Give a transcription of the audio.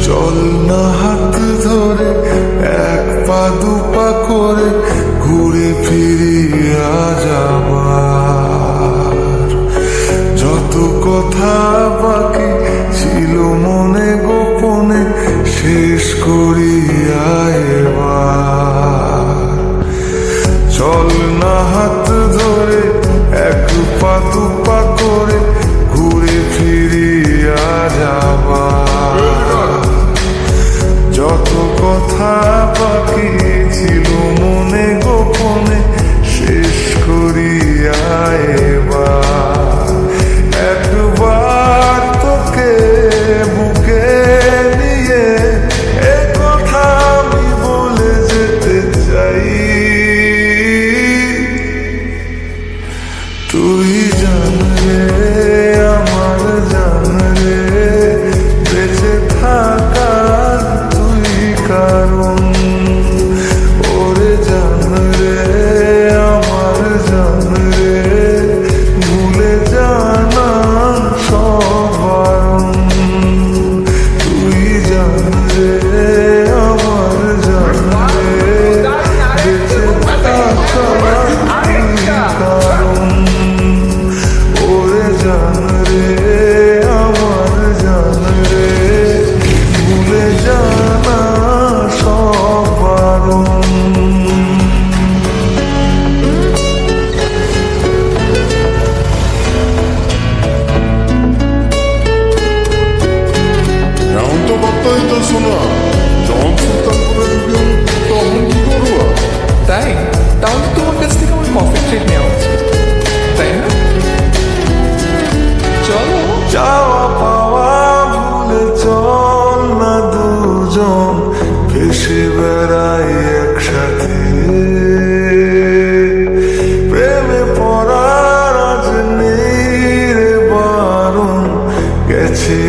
চল না হাত ধরে এক পা দুপা করে ঘুরে ফিরিয়া যাবার যত কথা বাকি ছিল মনে গোপনে শেষ করিয়া এবার। চল না হাত ধরে এক পা দুপা করে ঘুরে ফিরিয়া যাবার যত কথা বাকি ছিল মনে গোপনে শেষ করিয়া এবার। একবার তোকে বুকে নিয়ে এ কথা আমি বলে যেতে চাই, তুই জান রে আমার জান রে বেঁচে থাকার তুই কারণ। ওরে জান রে আমার জান রে ভুলে জানা সব বারণ। তুই জান রে আমার জান রে বেঁচে থাকার তুই কারণ। ওরে জান রে আমার জান রে ভুলে জানা সব বারণ। এমন তো বার্তাই তো শোনা, যখন সুলতানপুরের বিয়ে তখন কি করবো? তাই তাহলে তোমার কাছ থেকে আমার কফি ট্রিট নেওয়া উচিত, তাই না? চলো। চাওয়া পাওয়া ভুলে চল না দুজন ভেসে বেড়াই একসাথে। প্রেমে পড়ার আজ নেই রে বারণ, গেছে